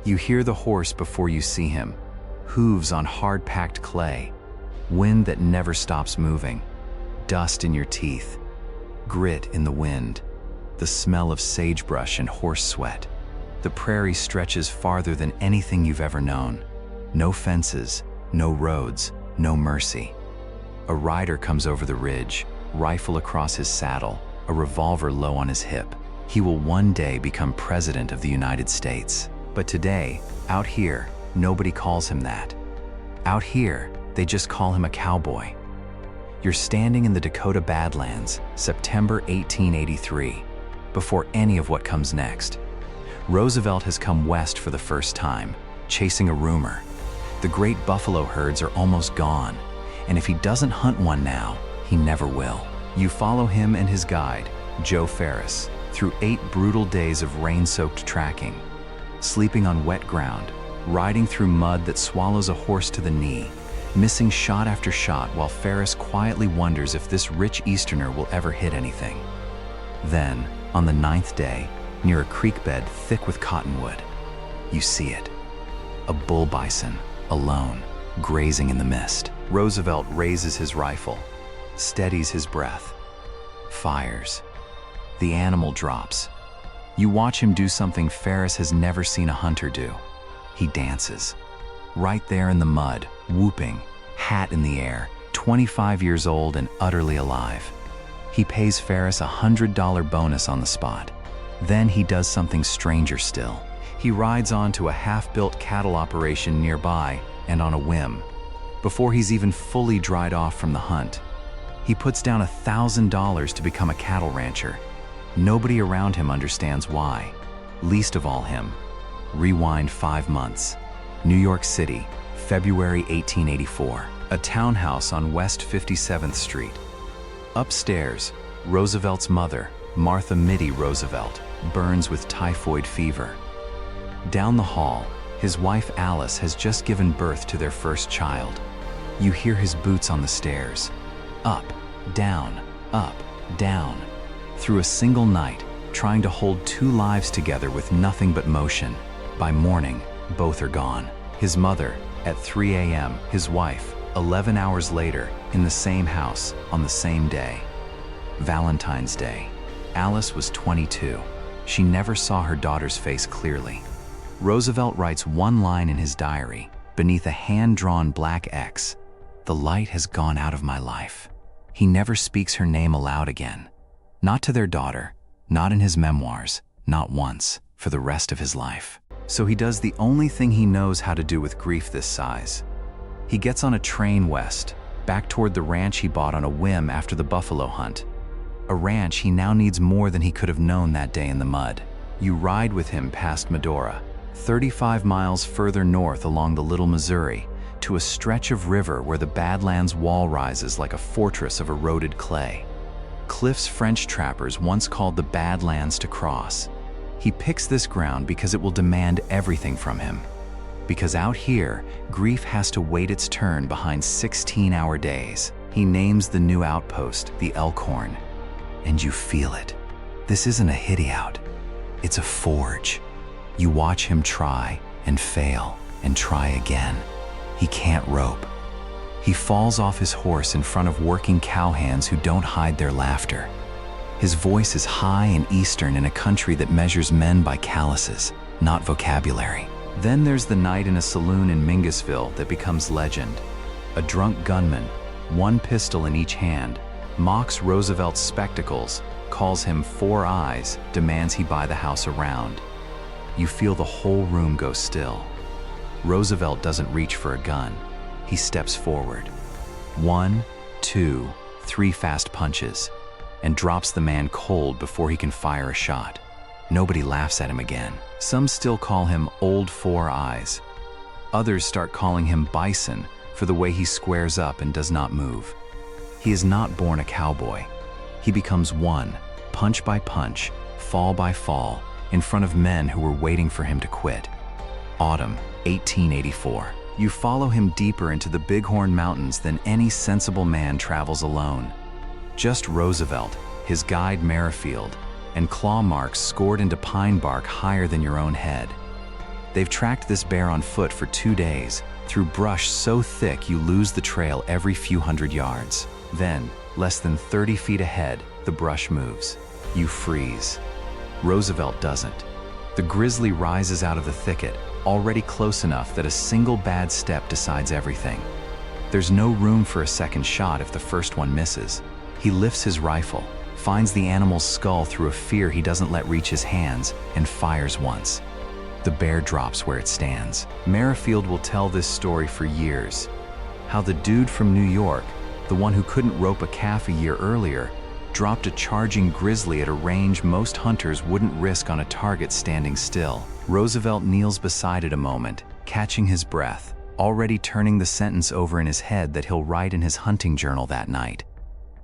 You hear the horse before you see him, hooves on hard-packed clay, wind that never stops moving, dust in your teeth, grit in the wind, the smell of sagebrush and horse sweat. The prairie stretches farther than anything you've ever known. No fences, no roads, no mercy. A rider comes over the ridge, rifle across his saddle, a revolver low on his hip. He will one day become president of the United States. But today, out here, nobody calls him that. Out here, they just call him a cowboy. You're standing in the Dakota Badlands, September 1883, before any of what comes next. Roosevelt has come west for the first time, chasing a rumor. The great buffalo herds are almost gone, and if he doesn't hunt one now, he never will. You follow him and his guide, Joe Ferris, through 8 brutal days of rain-soaked tracking, sleeping on wet ground, riding through mud that swallows a horse to the knee, missing shot after shot while Ferris quietly wonders if this rich Easterner will ever hit anything. Then, on the 9th day, near a creek bed thick with cottonwood, you see it. A bull bison, alone, grazing in the mist. Roosevelt raises his rifle, steadies his breath, fires. The animal drops. You watch him do something Ferris has never seen a hunter do. He dances. Right there in the mud, whooping, hat in the air, 25 years old and utterly alive. He pays Ferris a $100 bonus on the spot. Then he does something stranger still. He rides on to a half-built cattle operation nearby, and on a whim, before he's even fully dried off from the hunt, he puts down $1,000 to become a cattle rancher. Nobody around him understands why, least of all him. Rewind 5 months. New York City, February 1884. A townhouse on West 57th Street. Upstairs, Roosevelt's mother, Martha Mitty Roosevelt, burns with typhoid fever. Down the hall, his wife Alice has just given birth to their first child. You hear his boots on the stairs. Up, down, through a single night, trying to hold 2 lives together with nothing but motion. By morning, both are gone. His mother, at 3 a.m., his wife, 11 hours later, in the same house, on the same day. Valentine's Day. Alice was 22. She never saw her daughter's face clearly. Roosevelt writes one line in his diary, beneath a hand-drawn black X. The light has gone out of my life. He never speaks her name aloud again. Not to their daughter, not in his memoirs, not once, for the rest of his life. So he does the only thing he knows how to do with grief this size. He gets on a train west, back toward the ranch he bought on a whim after the buffalo hunt. A ranch he now needs more than he could have known that day in the mud. You ride with him past Medora, 35 miles further north along the Little Missouri, to a stretch of river where the Badlands wall rises like a fortress of eroded clay. Cliff's French trappers once called the Badlands to cross. He picks this ground because it will demand everything from him. Because out here, grief has to wait its turn behind 16-hour days. He names the new outpost the Elkhorn. And you feel it. This isn't a hideout. It's a forge. You watch him try and fail and try again. He can't rope. He falls off his horse in front of working cowhands who don't hide their laughter. His voice is high and eastern in a country that measures men by calluses, not vocabulary. Then there's the night in a saloon in Mingusville that becomes legend. A drunk gunman, one pistol in each hand, mocks Roosevelt's spectacles, calls him 4 Eyes, demands he buy the house around. You feel the whole room go still. Roosevelt doesn't reach for a gun. He steps forward. 1, 2, 3 fast punches, and drops the man cold before he can fire a shot. Nobody laughs at him again. Some still call him Old 4 Eyes. Others start calling him Bison for the way he squares up and does not move. He is not born a cowboy. He becomes one, punch by punch, fall by fall, in front of men who were waiting for him to quit. Autumn, 1884. You follow him deeper into the Bighorn Mountains than any sensible man travels alone. Just Roosevelt, his guide Merrifield, and claw marks scored into pine bark higher than your own head. They've tracked this bear on foot for 2 days, through brush so thick you lose the trail every few hundred yards. Then, less than 30 feet ahead, the brush moves. You freeze. Roosevelt doesn't. The grizzly rises out of the thicket, already close enough that a single bad step decides everything. There's no room for a second shot if the first one misses. He lifts his rifle, finds the animal's skull through a fear he doesn't let reach his hands, and fires once. The bear drops where it stands. Merrifield will tell this story for years. How the dude from New York, the one who couldn't rope a calf a year earlier, dropped a charging grizzly at a range most hunters wouldn't risk on a target standing still. Roosevelt kneels beside it a moment, catching his breath, already turning the sentence over in his head that he'll write in his hunting journal that night.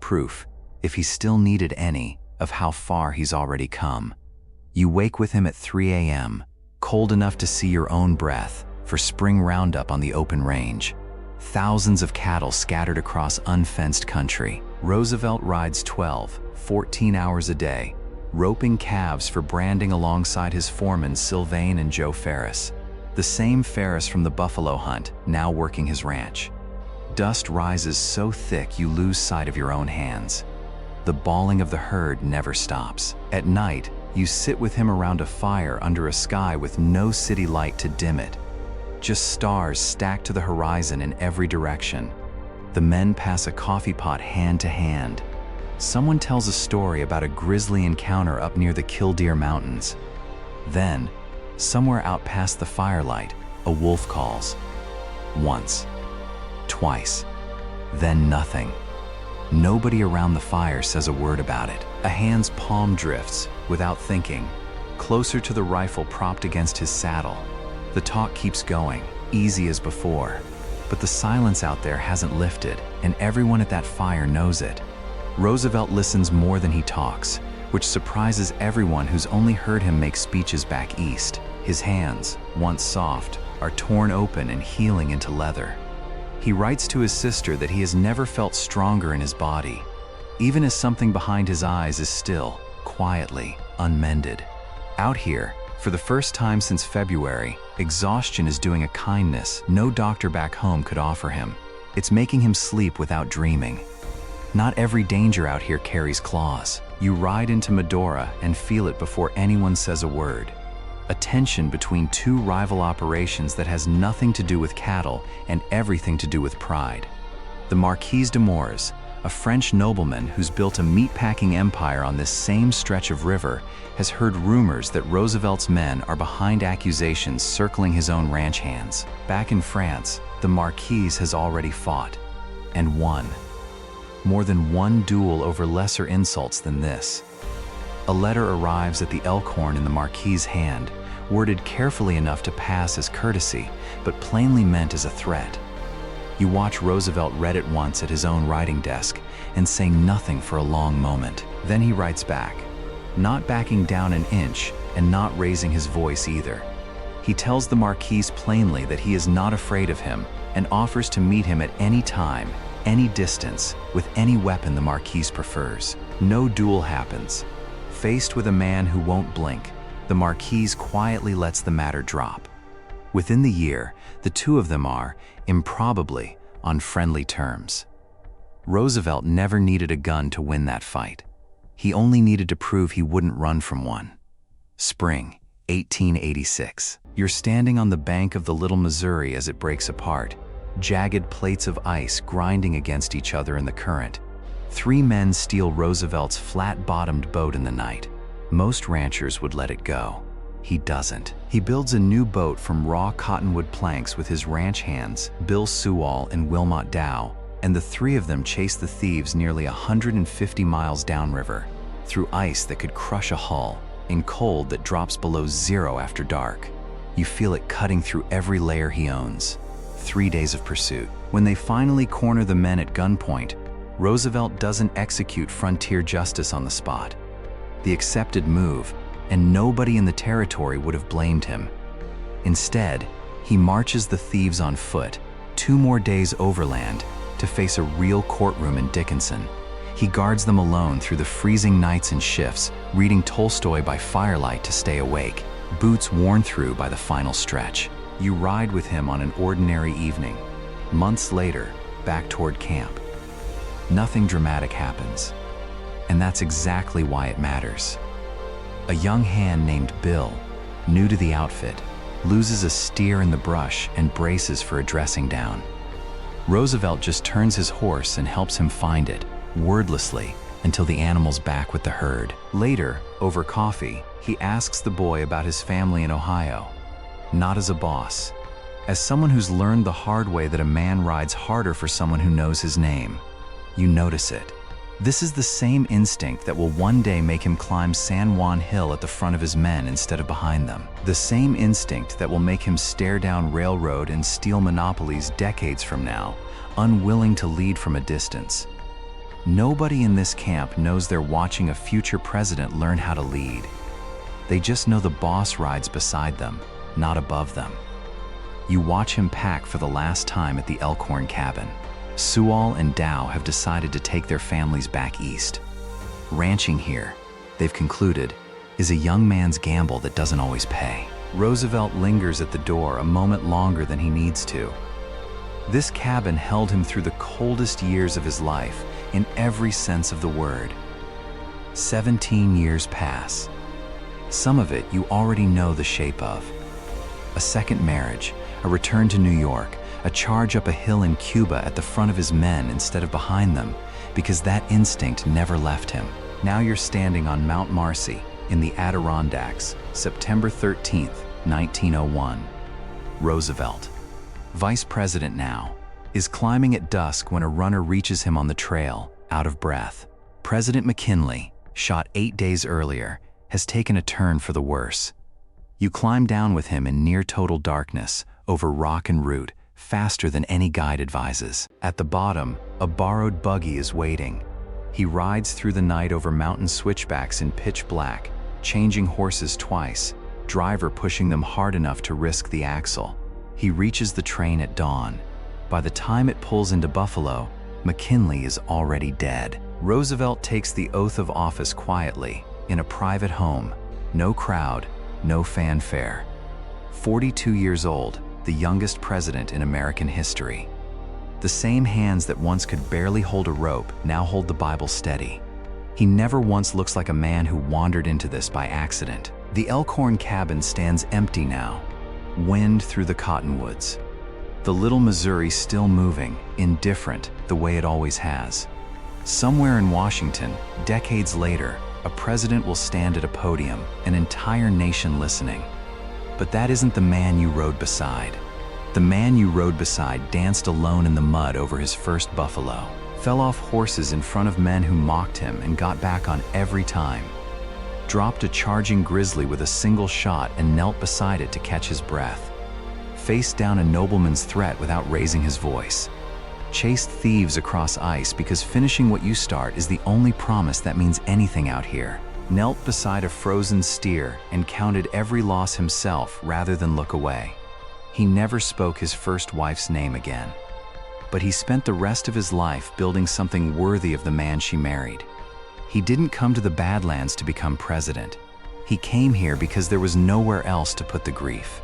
Proof, if he still needed any, of how far he's already come. You wake with him at 3 a.m., cold enough to see your own breath, for spring roundup on the open range. Thousands of cattle scattered across unfenced country. Roosevelt rides 12, 14 hours a day, roping calves for branding alongside his foremen Sylvain and Joe Ferris. The same Ferris from the buffalo hunt, now working his ranch. Dust rises so thick you lose sight of your own hands. The bawling of the herd never stops. At night, you sit with him around a fire under a sky with no city light to dim it. Just stars stacked to the horizon in every direction. The men pass a coffee pot hand to hand. Someone tells a story about a grisly encounter up near the Killdeer Mountains. Then, somewhere out past the firelight, a wolf calls. Once. Twice. Then nothing. Nobody around the fire says a word about it. A hand's palm drifts, without thinking, closer to the rifle propped against his saddle. The talk keeps going, easy as before. But the silence out there hasn't lifted, and everyone at that fire knows it. Roosevelt listens more than he talks, which surprises everyone who's only heard him make speeches back east. His hands, once soft, are torn open and healing into leather. He writes to his sister that he has never felt stronger in his body, even as something behind his eyes is still, quietly, unmended. Out here, for the first time since February, exhaustion is doing a kindness no doctor back home could offer him. It's making him sleep without dreaming. Not every danger out here carries claws. You ride into Medora and feel it before anyone says a word. A tension between two rival operations that has nothing to do with cattle and everything to do with pride. The Marquis de Moors, a French nobleman who's built a meatpacking empire on this same stretch of river, has heard rumors that Roosevelt's men are behind accusations circling his own ranch hands. Back in France, the Marquis has already fought, and won. More than one duel over lesser insults than this. A letter arrives at the Elkhorn in the Marquis' hand, worded carefully enough to pass as courtesy, but plainly meant as a threat. You watch Roosevelt read it once at his own writing desk and say nothing for a long moment. Then he writes back, not backing down an inch and not raising his voice either. He tells the Marquis plainly that he is not afraid of him and offers to meet him at any time, any distance, with any weapon the Marquis prefers. No duel happens. Faced with a man who won't blink, the Marquis quietly lets the matter drop. Within the year, the two of them are, improbably, on friendly terms. Roosevelt never needed a gun to win that fight. He only needed to prove he wouldn't run from one. Spring, 1886. You're standing on the bank of the Little Missouri as it breaks apart, jagged plates of ice grinding against each other in the current. 3 men steal Roosevelt's flat-bottomed boat in the night. Most ranchers would let it go. He doesn't. He builds a new boat from raw cottonwood planks with his ranch hands, Bill Sewall and Wilmot Dow, and the 3 of them chase the thieves nearly 150 miles downriver, through ice that could crush a hull, in cold that drops below 0 after dark. You feel it cutting through every layer he owns. 3 days of pursuit. When they finally corner the men at gunpoint, Roosevelt doesn't execute frontier justice on the spot. The accepted move, and nobody in the territory would have blamed him. Instead, he marches the thieves on foot, 2 more days overland, to face a real courtroom in Dickinson. He guards them alone through the freezing nights and shifts, reading Tolstoy by firelight to stay awake. boots worn through by the final stretch. You ride with him on an ordinary evening. Months later, back toward camp. Nothing dramatic happens. And that's exactly why it matters. A young hand named Bill, new to the outfit, loses a steer in the brush and braces for a dressing down. Roosevelt just turns his horse and helps him find it, wordlessly, until the animal's back with the herd. Later, over coffee, he asks the boy about his family in Ohio. Not as a boss, as someone who's learned the hard way that a man rides harder for someone who knows his name. You notice it. This is the same instinct that will one day make him climb San Juan Hill at the front of his men instead of behind them. The same instinct that will make him stare down railroad and steel monopolies decades from now, unwilling to lead from a distance. Nobody in this camp knows they're watching a future president learn how to lead. They just know the boss rides beside them, not above them. You watch him pack for the last time at the Elkhorn cabin. Sewall and Dow have decided to take their families back east. Ranching here, they've concluded, is a young man's gamble that doesn't always pay. Roosevelt lingers at the door a moment longer than he needs to. This cabin held him through the coldest years of his life, in every sense of the word. 17 years pass. Some of it you already know the shape of. A second marriage, a return to New York, a charge up a hill in Cuba at the front of his men instead of behind them, because that instinct never left him. Now you're standing on Mount Marcy in the Adirondacks, September 13th, 1901. Roosevelt, vice president now, is climbing at dusk when a runner reaches him on the trail, out of breath. President McKinley, shot 8 days earlier, has taken a turn for the worse. You climb down with him in near total darkness, over rock and root, faster than any guide advises. At the bottom, a borrowed buggy is waiting. He rides through the night over mountain switchbacks in pitch black, changing horses twice, driver pushing them hard enough to risk the axle. He reaches the train at dawn. By the time it pulls into Buffalo, McKinley is already dead. Roosevelt takes the oath of office quietly, in a private home. No crowd, no fanfare. 42 years old, the youngest president in American history. The same hands that once could barely hold a rope now hold the Bible steady. He never once looks like a man who wandered into this by accident. The Elkhorn cabin stands empty now, wind through the cottonwoods. The little Missouri still moving, indifferent, the way it always has. Somewhere in Washington, decades later, a president will stand at a podium, an entire nation listening. But that isn't the man you rode beside. The man you rode beside danced alone in the mud over his first buffalo, fell off horses in front of men who mocked him and got back on every time, dropped a charging grizzly with a single shot and knelt beside it to catch his breath, faced down a nobleman's threat without raising his voice, chased thieves across ice because finishing what you start is the only promise that means anything out here, knelt beside a frozen steer and counted every loss himself rather than look away. He never spoke his first wife's name again, but he spent the rest of his life building something worthy of the man she married. He didn't come to the Badlands to become president. He came here because there was nowhere else to put the grief.